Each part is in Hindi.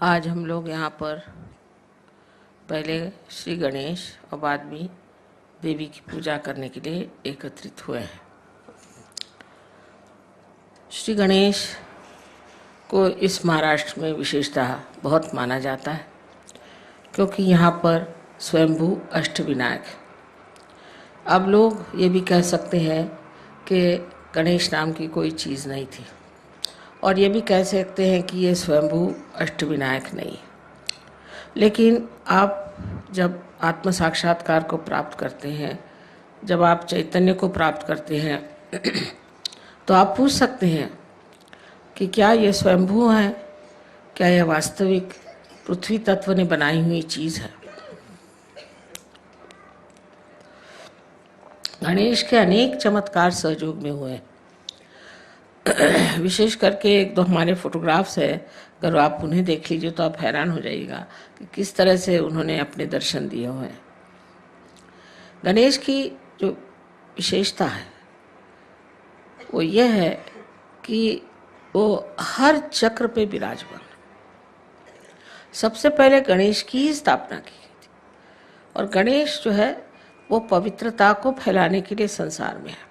आज हम लोग यहाँ पर पहले श्री गणेश और बाद में देवी की पूजा करने के लिए एकत्रित हुए हैं। श्री गणेश को इस महाराष्ट्र में विशेषतः बहुत माना जाता है, क्योंकि यहाँ पर स्वयंभू अष्टविनायक है। अब लोग ये भी कह सकते हैं कि गणेश नाम की कोई चीज़ नहीं थी, और ये भी कह सकते हैं कि ये स्वयंभू अष्टविनायक नहीं है। लेकिन आप जब आत्म साक्षात्कार को प्राप्त करते हैं, जब आप चैतन्य को प्राप्त करते हैं, तो आप पूछ सकते हैं कि क्या ये स्वयंभू है, क्या यह वास्तविक पृथ्वी तत्व ने बनाई हुई चीज़ है। गणेश के अनेक चमत्कार सहयोग में हुए। विशेष करके एक दो हमारे फोटोग्राफ्स है, अगर आप उन्हें देख लीजिए तो आप हैरान हो जाइएगा कि किस तरह से उन्होंने अपने दर्शन दिए हुए हैं। गणेश की जो विशेषता है वो यह है कि वो हर चक्र पे विराजमान। सबसे पहले गणेश की स्थापना की गई थी, और गणेश जो है वो पवित्रता को फैलाने के लिए संसार में है,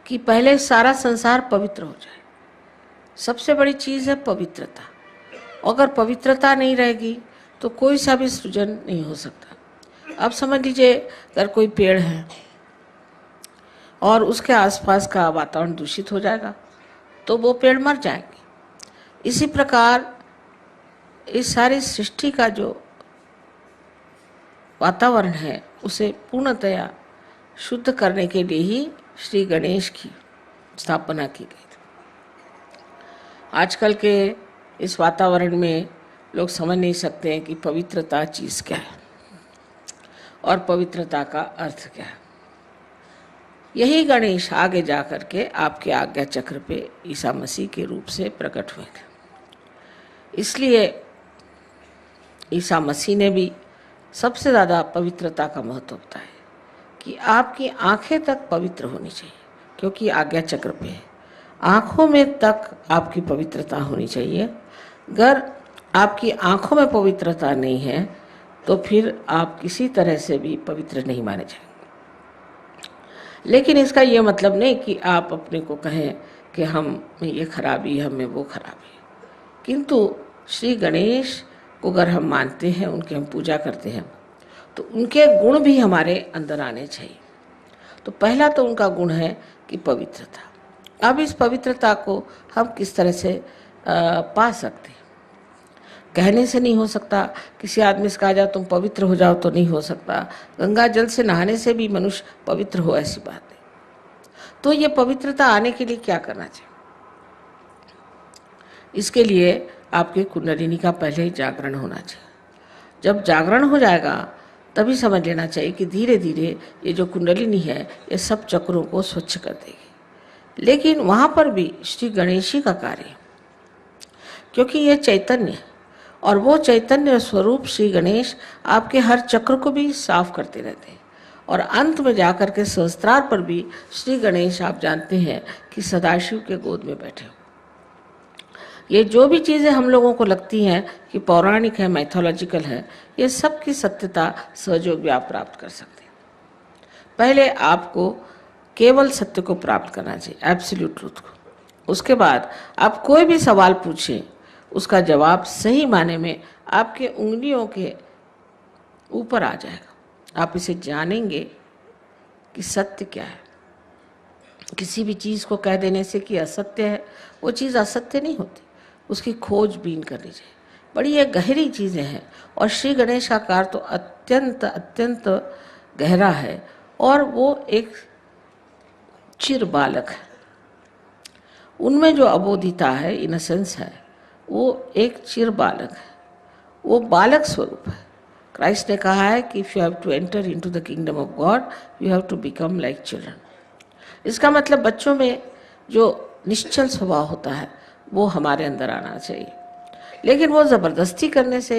कि पहले सारा संसार पवित्र हो जाए। सबसे बड़ी चीज़ है पवित्रता। अगर पवित्रता नहीं रहेगी तो कोई सा भी सृजन नहीं हो सकता। अब समझ लीजिए, अगर कोई पेड़ है और उसके आसपास का वातावरण दूषित हो जाएगा तो वो पेड़ मर जाएंगे। इसी प्रकार इस सारी सृष्टि का जो वातावरण है उसे पूर्णतया शुद्ध करने के लिए ही श्री गणेश की स्थापना की गई थी। आजकल के इस वातावरण में लोग समझ नहीं सकते हैं कि पवित्रता चीज़ क्या है और पवित्रता का अर्थ क्या है। यही गणेश आगे जा कर के आपके आज्ञा चक्र पे ईसा मसीह के रूप से प्रकट हुए थे। इसलिए ईसा मसीह ने भी सबसे ज़्यादा पवित्रता का महत्व बताया कि आपकी आंखें तक पवित्र होनी चाहिए, क्योंकि आज्ञा चक्र पे है। आँखों में तक आपकी पवित्रता होनी चाहिए। अगर आपकी आँखों में पवित्रता नहीं है तो फिर आप किसी तरह से भी पवित्र नहीं माने जाएंगे। लेकिन इसका ये मतलब नहीं कि आप अपने को कहें कि हम में ये खराबी, हम में वो खराबी। किंतु श्री गणेश को अगर हम मानते हैं, उनकी हम पूजा करते हैं, तो उनके गुण भी हमारे अंदर आने चाहिए। तो पहला तो उनका गुण है कि पवित्रता। अब इस पवित्रता को हम किस तरह से पा सकते हैं? कहने से नहीं हो सकता। किसी आदमी से कहा जाए तुम पवित्र हो जाओ तो नहीं हो सकता। गंगा जल से नहाने से भी मनुष्य पवित्र हो, ऐसी बात नहीं। तो ये पवित्रता आने के लिए क्या करना चाहिए? इसके लिए आपके कुंडलिनी का पहले ही जागरण होना चाहिए। जब जागरण हो जाएगा तभी समझ लेना चाहिए कि धीरे धीरे ये जो कुंडलिनी है ये सब चक्रों को स्वच्छ कर देगी। लेकिन वहाँ पर भी श्री गणेश जी का कार्य है, क्योंकि ये चैतन्य है, और वो चैतन्य स्वरूप श्री गणेश आपके हर चक्र को भी साफ करते रहते हैं। और अंत में जाकर के सहस्त्रार पर भी श्री गणेश, आप जानते हैं कि सदाशिव के गोद में बैठे हो। ये जो भी चीज़ें हम लोगों को लगती हैं कि पौराणिक है, मैथोलॉजिकल है, ये सब की सत्यता सहयोग भी आप प्राप्त कर सकते हैं। पहले आपको केवल सत्य को प्राप्त करना चाहिए, एब्सोल्यूट ट्रूथ को। उसके बाद आप कोई भी सवाल पूछें, उसका जवाब सही माने में आपके उंगलियों के ऊपर आ जाएगा। आप इसे जानेंगे कि सत्य क्या है। किसी भी चीज़ को कह देने से कि असत्य है, वो चीज़ असत्य नहीं होती। उसकी खोजबीन करनी चाहिए। बड़ी ये गहरी चीज़ें हैं, और श्री गणेश का आकार तो अत्यंत अत्यंत गहरा है, और वो एक चिर बालक है। उनमें जो अबोधिता है, इनोसेंस है, वो एक चिर बालक है। वो बालक स्वरूप है। क्राइस्ट ने कहा है कि if you have to enter into the kingdom of God you have to become like children. इसका मतलब बच्चों में जो निश्चल स्वभाव होता है वो हमारे अंदर आना चाहिए। लेकिन वो ज़बरदस्ती करने से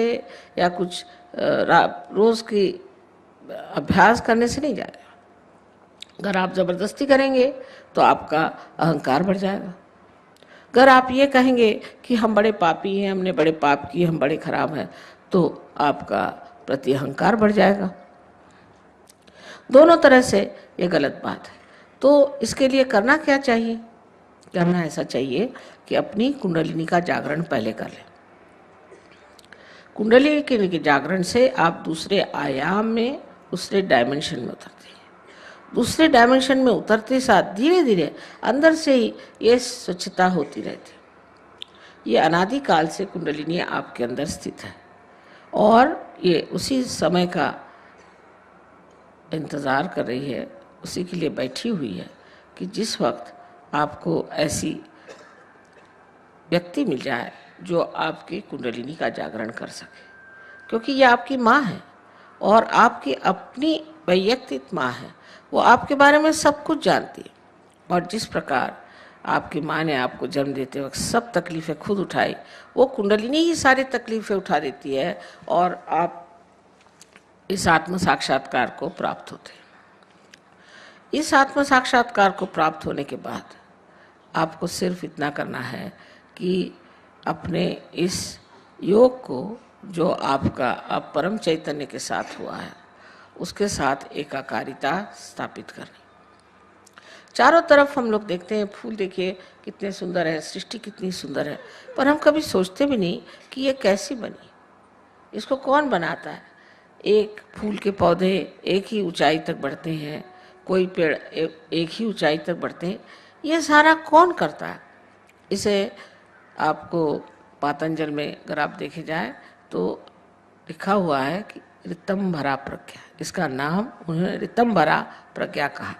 या कुछ रोज़ की अभ्यास करने से नहीं जाएगा। अगर आप ज़बरदस्ती करेंगे तो आपका अहंकार बढ़ जाएगा। अगर आप ये कहेंगे कि हम बड़े पापी हैं, हमने बड़े पाप किए, हम बड़े खराब हैं, तो आपका प्रति अहंकार बढ़ जाएगा। दोनों तरह से ये गलत बात है। तो इसके लिए करना क्या चाहिए? करना ऐसा चाहिए कि अपनी कुंडलिनी का जागरण पहले कर लें। कुंडली के जागरण से आप दूसरे आयाम में, दूसरे डायमेंशन में उतरते हैं। दूसरे डायमेंशन में उतरते साथ धीरे धीरे अंदर से ही ये स्वच्छता होती रहती है। ये अनादिकाल से कुंडलिनी आपके अंदर स्थित है और ये उसी समय का इंतज़ार कर रही है, उसी के लिए बैठी हुई है कि जिस वक्त आपको ऐसी व्यक्ति मिल जाए जो आपकी कुंडलिनी का जागरण कर सके, क्योंकि ये आपकी माँ है और आपकी अपनी वैयक्तिक माँ है। वो आपके बारे में सब कुछ जानती है और जिस प्रकार आपकी माँ ने आपको जन्म देते वक्त सब तकलीफ़ें खुद उठाई, वो कुंडलिनी ही सारी तकलीफ़ें उठा देती है और आप इस आत्म साक्षात्कार को प्राप्त होते हैं। इस आत्म साक्षात्कार को प्राप्त होने के बाद आपको सिर्फ इतना करना है कि अपने इस योग को जो आपका अब परम चैतन्य के साथ हुआ है, उसके साथ एकाकारिता स्थापित करनी। चारों तरफ हम लोग देखते हैं फूल, देखिए कितने सुंदर है, सृष्टि कितनी सुंदर है, पर हम कभी सोचते भी नहीं कि ये कैसी बनी, इसको कौन बनाता है। एक फूल के पौधे एक ही ऊंचाई तक बढ़ते हैं, कोई पेड़ एक ही ऊंचाई तक बढ़ते हैं, ये सारा कौन करता है? इसे आपको पातंजल में अगर आप देखे जाए तो लिखा हुआ है कि ऋतंभरा प्रज्ञा, इसका नाम उन्होंने ऋतंभरा प्रज्ञा कहा।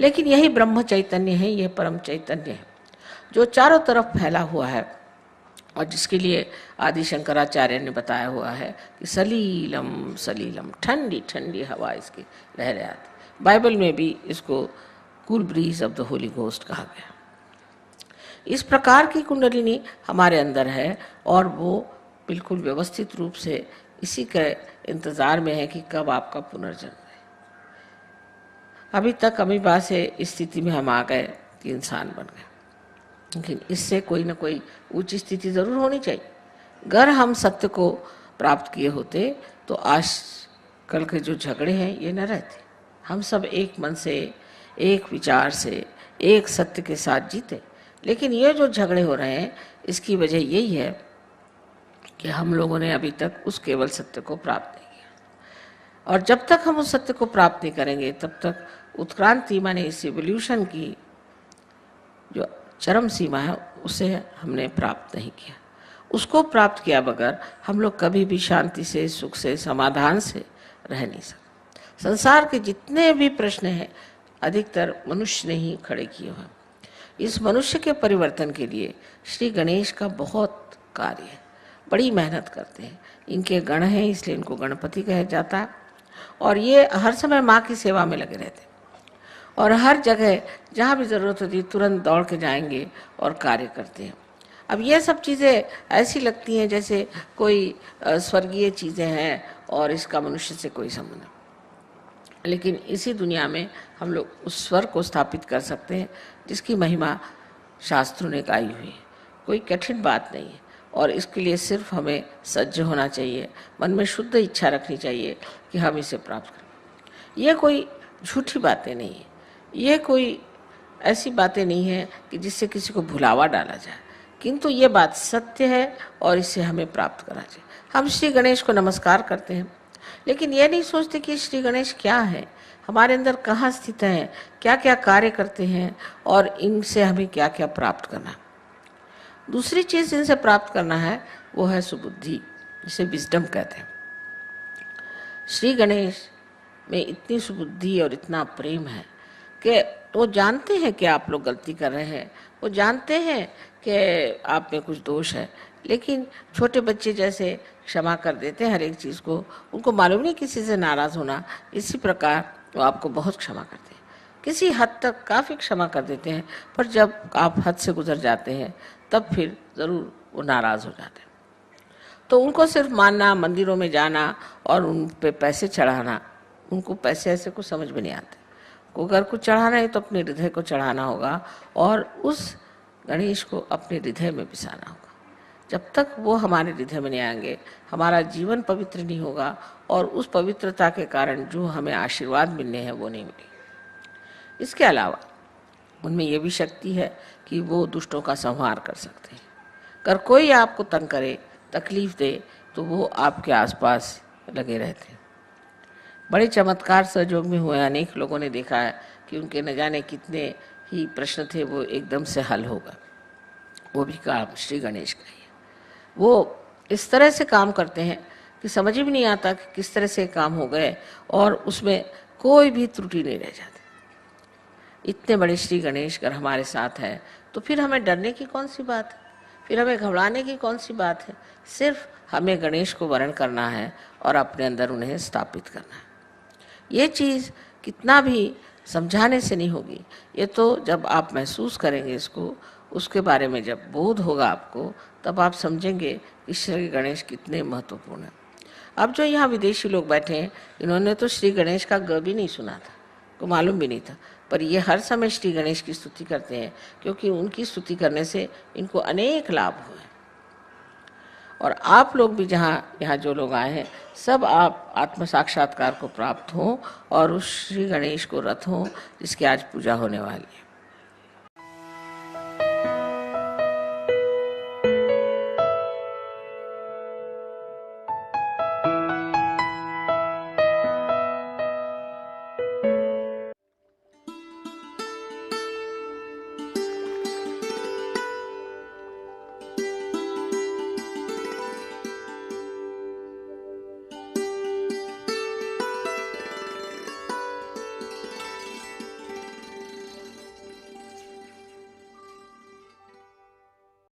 लेकिन यही ब्रह्म चैतन्य है, यह परम चैतन्य है जो चारों तरफ फैला हुआ है और जिसके लिए आदि शंकराचार्य ने बताया हुआ है कि सलीलम सलीलम, ठंडी ठंडी हवा इसकी लहरें आती। बाइबल में भी इसको cool bridge of the Holi ghost कहा गया। इस प्रकार की कुंडलिनी हमारे अंदर है और वो बिल्कुल व्यवस्थित रूप से इसी के इंतज़ार में है कि कब आपका पुनर्जन्म है। अभी तक अमीबा से इस स्थिति में हम आ गए कि इंसान बन गए, लेकिन इससे कोई ना कोई ऊंची स्थिति ज़रूर होनी चाहिए। अगर हम सत्य को प्राप्त किए होते तो आज कल के जो झगड़े हैं ये न रहते। हम सब एक मन से, एक विचार से, एक सत्य के साथ जीते। लेकिन ये जो झगड़े हो रहे हैं इसकी वजह यही है कि हम लोगों ने अभी तक उस केवल सत्य को प्राप्त नहीं किया, और जब तक हम उस सत्य को प्राप्त नहीं करेंगे तब तक उत्क्रांति माने इस इवोल्यूशन की जो चरम सीमा है उसे हमने प्राप्त नहीं किया। उसको प्राप्त किया बगैर हम लोग कभी भी शांति से, सुख से, समाधान से रह नहीं सकते। संसार के जितने भी प्रश्न हैं अधिकतर मनुष्य ने ही खड़े किए हुए हैं। इस मनुष्य के परिवर्तन के लिए श्री गणेश का बहुत कार्य है, बड़ी मेहनत करते हैं। इनके गण हैं इसलिए इनको गणपति कहा जाता है और ये हर समय माँ की सेवा में लगे रहते हैं और हर जगह जहाँ भी ज़रूरत होती है तुरंत दौड़ के जाएंगे और कार्य करते हैं। अब ये सब चीज़ें ऐसी लगती हैं जैसे कोई स्वर्गीय चीज़ें हैं और इसका मनुष्य से कोई संबंध नहीं, लेकिन इसी दुनिया में हम लोग उस स्वर को स्थापित कर सकते हैं जिसकी महिमा शास्त्रों ने गाई हुई है। कोई कठिन बात नहीं है और इसके लिए सिर्फ हमें सज्ज होना चाहिए, मन में शुद्ध इच्छा रखनी चाहिए कि हम इसे प्राप्त करें। ये कोई झूठी बातें नहीं है, ये कोई ऐसी बातें नहीं है कि जिससे किसी को भुलावा डाला जाए, किंतु ये बात सत्य है और इसे हमें प्राप्त करना चाहिए। हम श्री गणेश को नमस्कार करते हैं लेकिन ये नहीं सोचते कि श्री गणेश क्या है, हमारे अंदर कहाँ स्थित हैं, क्या क्या कार्य करते हैं और इनसे हमें क्या क्या प्राप्त करना। दूसरी चीज़ इनसे प्राप्त करना है वो है सुबुद्धि, जिसे विजडम कहते हैं। श्री गणेश में इतनी सुबुद्धि और इतना प्रेम है कि वो जानते हैं कि आप लोग गलती कर रहे हैं, वो जानते हैं कि आप में कुछ दोष है, लेकिन छोटे बच्चे जैसे क्षमा कर देते हैं हर एक चीज़ को। उनको मालूम नहीं किसी से नाराज़ होना, इसी प्रकार वो आपको बहुत क्षमा करते हैं, किसी हद तक काफ़ी क्षमा कर देते हैं, पर जब आप हद से गुजर जाते हैं तब फिर ज़रूर वो नाराज़ हो जाते हैं। तो उनको सिर्फ मानना, मंदिरों में जाना और उन पे पैसे चढ़ाना, उनको पैसे ऐसे कुछ समझ में नहीं आते। को अगर कुछ चढ़ाना है तो अपने हृदय को चढ़ाना होगा और उस गणेश को अपने हृदय में बसाना होगा। जब तक वो हमारे हृदय में नहीं आएंगे, हमारा जीवन पवित्र नहीं होगा और उस पवित्रता के कारण जो हमें आशीर्वाद मिलने हैं वो नहीं मिलेंगे। इसके अलावा उनमें ये भी शक्ति है कि वो दुष्टों का संहार कर सकते हैं। अगर कोई आपको तंग करे, तकलीफ दे, तो वो आपके आसपास लगे रहते हैं। बड़े चमत्कार सहयोग में हुए, अनेक लोगों ने देखा है कि उनके न जाने कितने ही प्रश्न थे वो एकदम से हल हो गए। वो भी काम श्री गणेश का ही है। वो इस तरह से काम करते हैं कि समझ भी नहीं आता कि किस तरह से काम हो गए और उसमें कोई भी त्रुटि नहीं रह जाती। इतने बड़े श्री गणेश अगर हमारे साथ है तो फिर हमें डरने की कौन सी बात है, फिर हमें घबराने की कौन सी बात है। सिर्फ हमें गणेश को वरण करना है और अपने अंदर उन्हें स्थापित करना है। ये चीज़ कितना भी समझाने से नहीं होगी, ये तो जब आप महसूस करेंगे इसको, उसके बारे में जब बोध होगा आपको, तब आप समझेंगे कि श्री गणेश कितने महत्वपूर्ण हैं। अब जो यहाँ विदेशी लोग बैठे हैं, इन्होंने तो श्री गणेश का ग भी नहीं सुना था, को मालूम भी नहीं था, पर ये हर समय श्री गणेश की स्तुति करते हैं क्योंकि उनकी स्तुति करने से इनको अनेक लाभ हुए। और आप लोग भी यहाँ जो लोग आए हैं, सब आप आत्म साक्षात्कार को प्राप्त हों और उस श्री गणेश को रथ हों जिसकी आज पूजा होने वाली है।